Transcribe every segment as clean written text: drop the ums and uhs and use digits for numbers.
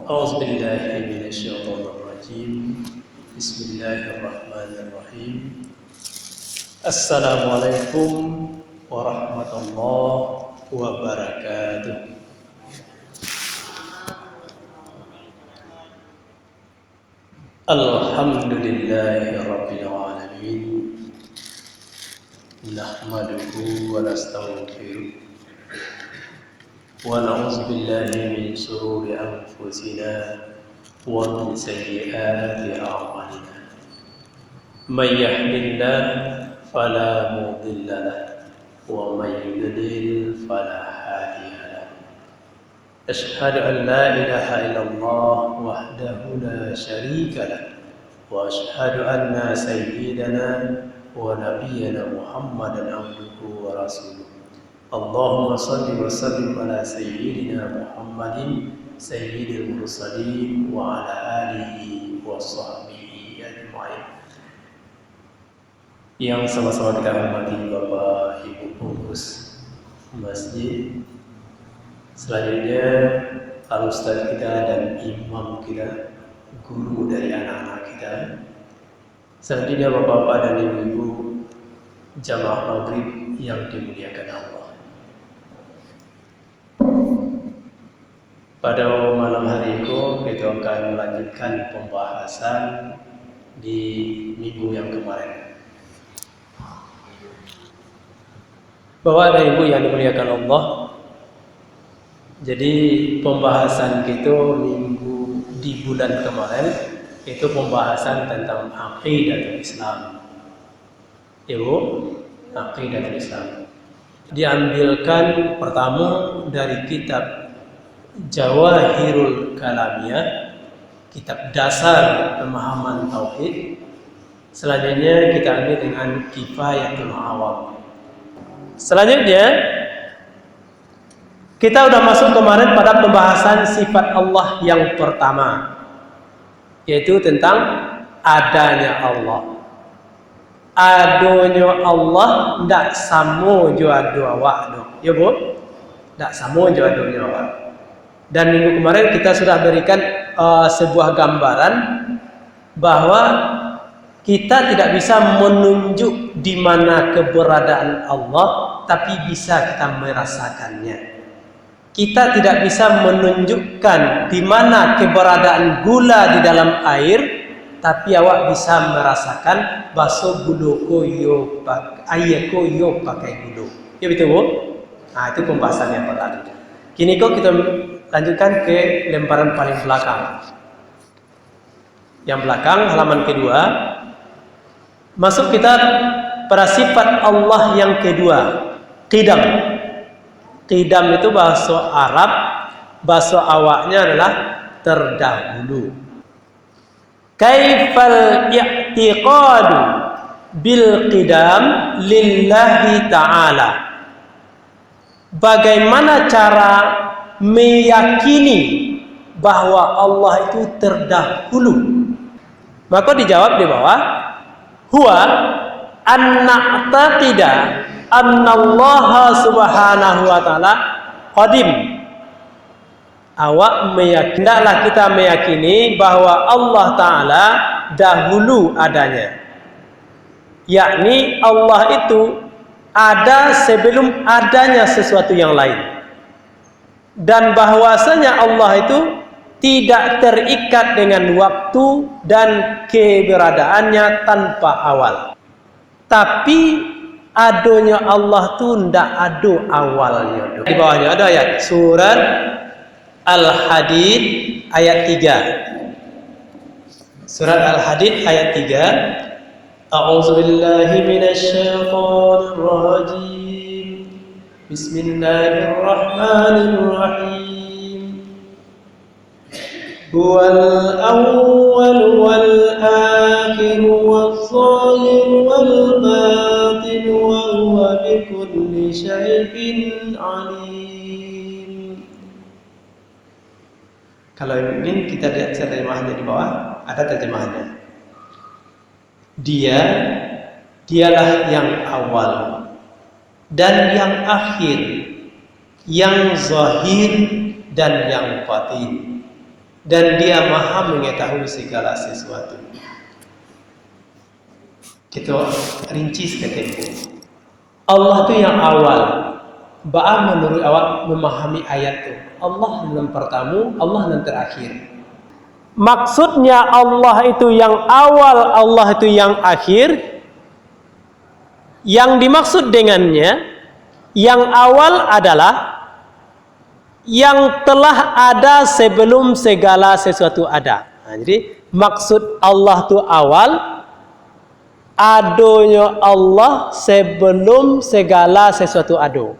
أعوذ بالله من الشيطان الرجيم بسم الله الرحمن الرحيم السلام عليكم ورحمة الله وبركاته. الحمد لله رب العالمين نحمده ونستغفره ونعوذ بالله من شرور أنفسنا ومن سيئات أعمالنا من يهد الله فلا مضل له ومن يضلل فلا هادي له أشهد أن لا إله إلا الله وحده لا شريك له وأشهد أن سيدنا ونبينا محمدا عبده ورسوله اللهم صل وسلم على سيدنا محمد سيد المرسلين وعلى آله وصحبه أجمعين. Yang sama-sama kita hormati Bapak Ibu pengurus masjid, selanjutnya al-ustaz kita dan imam kita, guru dari anak-anak kita, selanjutnya bapak-bapak dan ibu-ibu jamaah maghrib yang dimuliakan Allah. Pada malam hari ini kita akan melanjutkan pembahasan di minggu yang kemarin. Bapak dan Ibu yang dimuliakan Allah, jadi pembahasan kita minggu di bulan kemarin itu pembahasan tentang aqidatul Islam. Ibu, aqidatul Islam diambilkan pertama dari kitab Jawahirul Kalamiyah, kitab dasar pemahaman tauhid. Selanjutnya kita ambil dengan Kifayatul Awam. Selanjutnya kita sudah masuk kemarin pada pembahasan sifat Allah yang pertama, yaitu tentang adanya Allah. Adanya Allah tidak sama jo ado awak do. Ya Bu? Tidak sama jo adonya awak. Dan minggu kemarin kita sudah berikan sebuah gambaran bahwa kita tidak bisa menunjuk di mana keberadaan Allah, tapi bisa kita merasakannya. Kita tidak bisa menunjukkan di mana keberadaan gula di dalam air, tapi awak bisa merasakan baso gula koyo air koyo pakai gula. Ya betul Bu? Nah, itu pembahasan yang pertama. Kini kok kita lanjutkan ke lembaran paling belakang. Yang belakang halaman kedua. Masuk kita pada sifat Allah yang kedua, qidam. Qidam itu bahasa Arab, bahasa awaknya adalah terdahulu. Kaifal i'tiqadu bil qidam lillahi ta'ala. Bagaimana cara meyakini bahwa Allah itu terdahulu? Maka dijawab di bawah, huwa an-na'taqida annallaha subhanahu wa ta'ala qadim. Awak meyakini, hendaklah kita meyakini bahwa Allah Ta'ala dahulu adanya, yakni Allah itu ada sebelum adanya sesuatu yang lain, dan bahwasanya Allah itu tidak terikat dengan waktu dan keberadaannya tanpa awal. Tapi adanya Allah itu tidak ada awalnya. Di bawahnya ada ayat surat Al-Hadid ayat 3. Surat Al-Hadid ayat 3. A'udzu billahi minasyaitonir rajim. Bismillahirrahmanirrahim. Huwal awwal wal akhir wal zahir wal batin wa huwa bikulli syai'in alim. Kalau ingin kita lihat terjemahannya di bawah, ada terjemahannya. Dialah yang awal dan yang akhir, yang zahir dan yang batin. dan Dia Maha mengetahui segala sesuatu. Kita rinci seketika. Allah itu yang awal. Ba'a menurut awak memahami ayat itu. Allah yang pertama, Allah yang terakhir. Maksudnya Allah itu yang awal, Allah itu yang akhir. Yang dimaksud dengannya, yang awal adalah yang telah ada sebelum segala sesuatu ada. Jadi maksud Allah itu awal, adanya Allah sebelum segala sesuatu ada.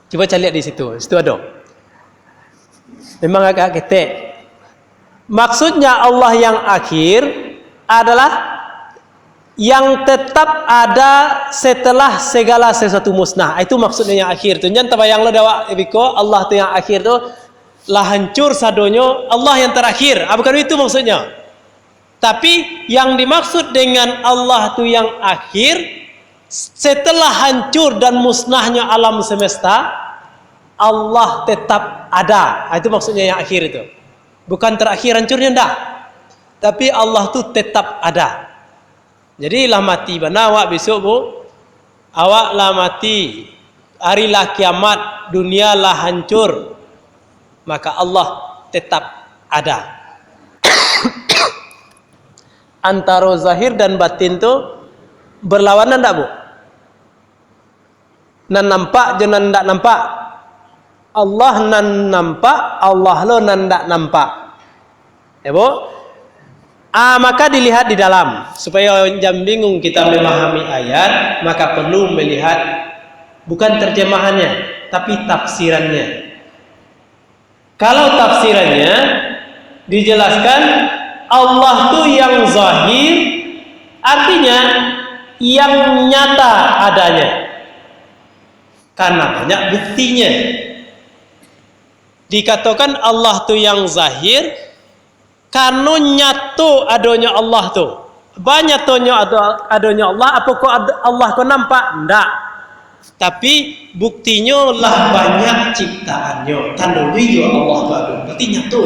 Coba cari lihat di situ. Situ ada. Memang agak ketek. Maksudnya Allah yang akhir adalah yang tetap ada setelah segala sesuatu musnah. Itu maksudnya yang akhir tu. Jangan terbayang lo dawak biko Allah tu yang akhir tu lah hancur sadonyo, Allah yang terakhir. Bukan itu maksudnya. Tapi yang dimaksud dengan Allah tu yang akhir, setelah hancur dan musnahnya alam semesta, Allah tetap ada. Itu maksudnya yang akhir itu. Bukan terakhir hancurnya, enggak. Tapi Allah tu tetap ada. Jadi lah mati bana awak besok bu, awak lah mati, hari lah kiamat, dunia lah hancur, maka Allah tetap ada. Antara zahir dan batin tu berlawanan enggak bu? Nan nampak jangan ndak nampak. Allah nan nampak, Allah lo nan ndak nampak. Ya bu? Maka dilihat di dalam. Supaya jangan bingung kita memahami ayat, maka perlu melihat bukan terjemahannya, tapi tafsirannya. Kalau tafsirannya dijelaskan Allah tu yang zahir, artinya yang nyata adanya. Karena banyak buktinya. Dikatakan Allah tu yang zahir karena nyatu adanya Allah tu. Banyak tonya adanya Allah, apakah Allah kau nampak? Enggak. Tapi buktinya lah banyak ciptaannya. Tanda dia Allah tu ada. Berarti nyatu.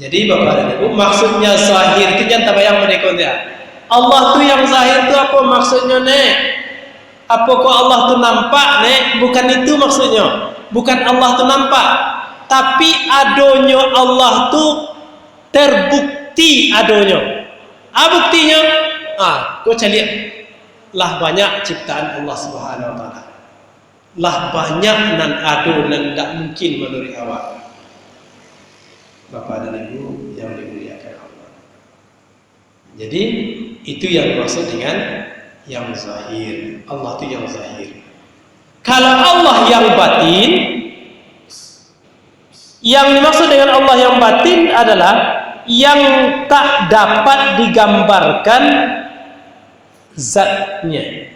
Jadi Bapak dan Ibu, maksudnya zahir itu jangan terbayang mereka dia. Allah tu yang zahir tu apa maksudnya nek? Apakah Allah tu nampak nek? Bukan itu maksudnya. Bukan Allah tu nampak, tapi adanya Allah tu terbukti adanya. Buktinya, kau cari lah banyak ciptaan Allah Subhanahu Wa Taala. Lah banyak nan ado nan tak mungkin menurut awak. Bapak dan Ibu yang dimuliakan Allah. Jadi itu yang dimaksud dengan yang zahir. Allah tu yang zahir. Kalau Allah yang batin, yang dimaksud dengan Allah yang batin adalah yang tak dapat digambarkan zatnya.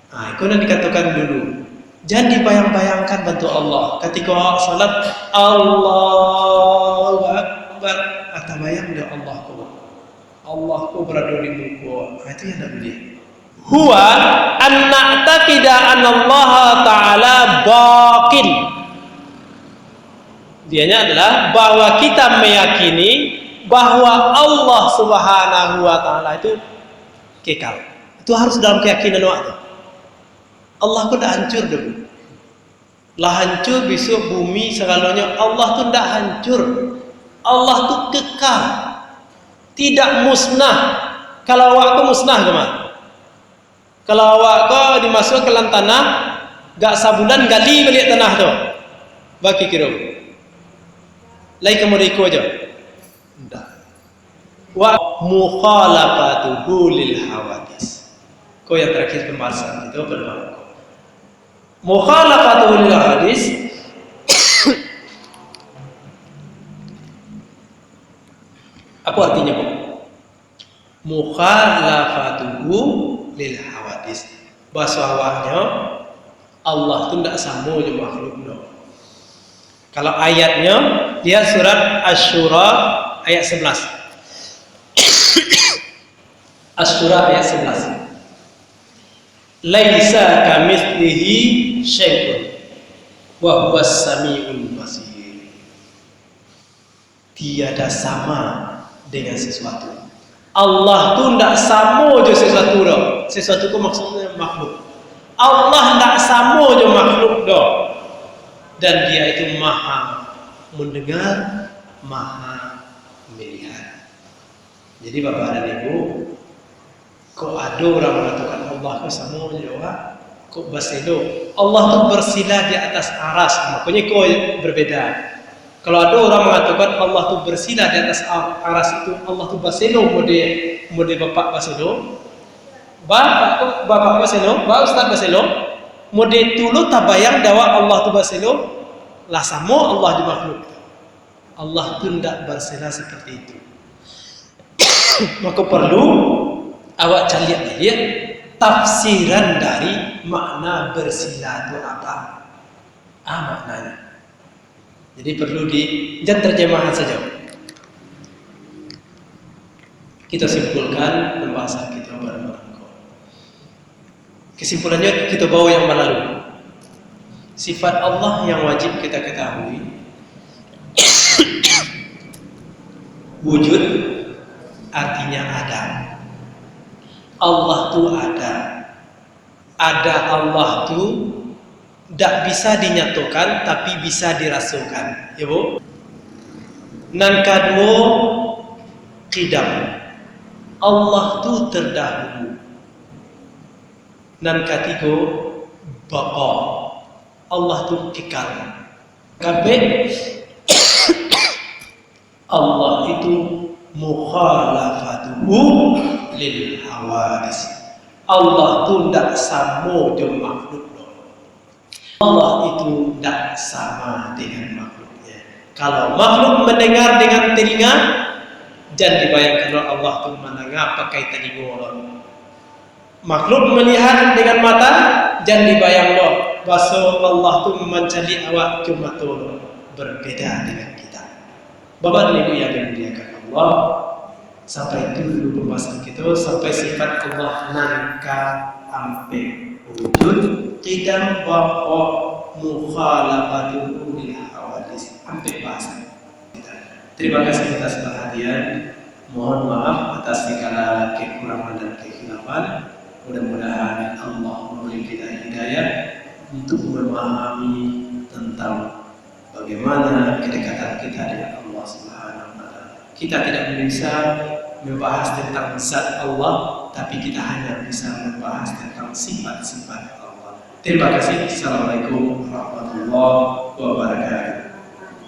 Itu yang dikatakan dulu. Jangan dibayang-bayangkan bentuk Allah. Ketika salat Allahu Akbar, atau bayang dia Allah ku berada di muka. Itu yang tak boleh. Huwa an na'taqida anna Allah Ta'ala baqin. Dianya adalah bahwa kita meyakini bahwa Allah Subhanahu Wa Ta'ala itu kekal. Itu harus dalam keyakinan waktu. Allah tu dah hancur dulu. Lah hancur besok bumi segalanya. Allah tu dah hancur. Allah tu kekal. Tidak musnah. Kalau awak tu musnah ke mana? Kalau awak kau dimasuk ke dalam tanah, gak sabulan gali balik tanah tu. Bagi kira. Lai kamu riko aja. Enggak. Wa mukhalafatuhu lil hawadis. Kau yang terakhir pembahasan itu apa? Mukhalafatuhu lil hawadis. Apa artinya, Bu? Mukhalafatuhu lil hawadis. Bahasa awaknya Allah tu tidak sama dengan makhluknya. Kalau ayatnya dia surat Asy-Syura ayat 11. Asy-Syura ayat 11. Laisa kamitslihi syai'un wa huwas samiul basir. Tiada sama dengan sesuatu. Allah tu ndak sama je sesuatu dah. Sesuatu tu maksudnya makhluk. Allah ndak sama je makhluk dah. Dan dia itu maha mendengar, maha melihat. Jadi Bapak dan Ibu, kok ada orang mengatakan Allah itu sama je orang, kok berselo. Allah tu bersila di atas aras, makanya kok berbeda. Kalau ada orang mengatakan Allah tu bersila di atas aras itu, Allah tu berselo, mode bapak berselo, bapak berselo, bapak ustaz berselo, mode tulu tabayang dawa Allah tu berselo, lah sama Allah di makhluk. Allah tu tidak bersela seperti itu. Maka perlu awak cari lihat tafsiran dari makna bersila itu apa? Maknanya. Jadi perlu jangan terjemahan saja. Kita simpulkan pembahasan kita bareng-bareng. Kesimpulannya kita bawa yang lalu. Sifat Allah yang wajib kita ketahui. Wujud artinya ada. Allah tu ada. Ada Allah tu tidak bisa dinyatakan tapi bisa dirasakan, ya Bu. Nan kedua qidam. Allah tu terdahulu. Nan ketiga baqa. Allah tu kekal. Kabeh Allah itu mukhalafatuhu lil hawadis. Allah tu tidak sama dengan makhluk. Allah itu tidak sama dengan makhluknya. Kalau makhluk mendengar dengan telinga, jangan dibayangkan Allah itu mendengar pakai telinga. Makhluk melihat dengan mata, jangan dibayangkan bahwa Allah itu mencari awak cuma tu berbeda dengan kita. Bapak dan Ibu yang dimuliakan Allah, sampai itu dulu pembahasan kita, sampai sifat Allah nangka ampe wujud qidam baqa mukhalafatuhu lil hawadis sampai bahasan kita. Terima kasih atas perhatian. Mohon maaf atas segala kekurangan dan kekhilafan. Mudah-mudahan Allah memberi kita hidayah untuk memahami tentang bagaimana kedekatan kita dengan Allah Subhanahu wa taala. Kita tidak bisa membahas tentang zat Allah, tapi kita hanya bisa membahas tentang sifat-sifat Allah. Terima kasih. Assalamualaikum warahmatullahi wabarakatuh.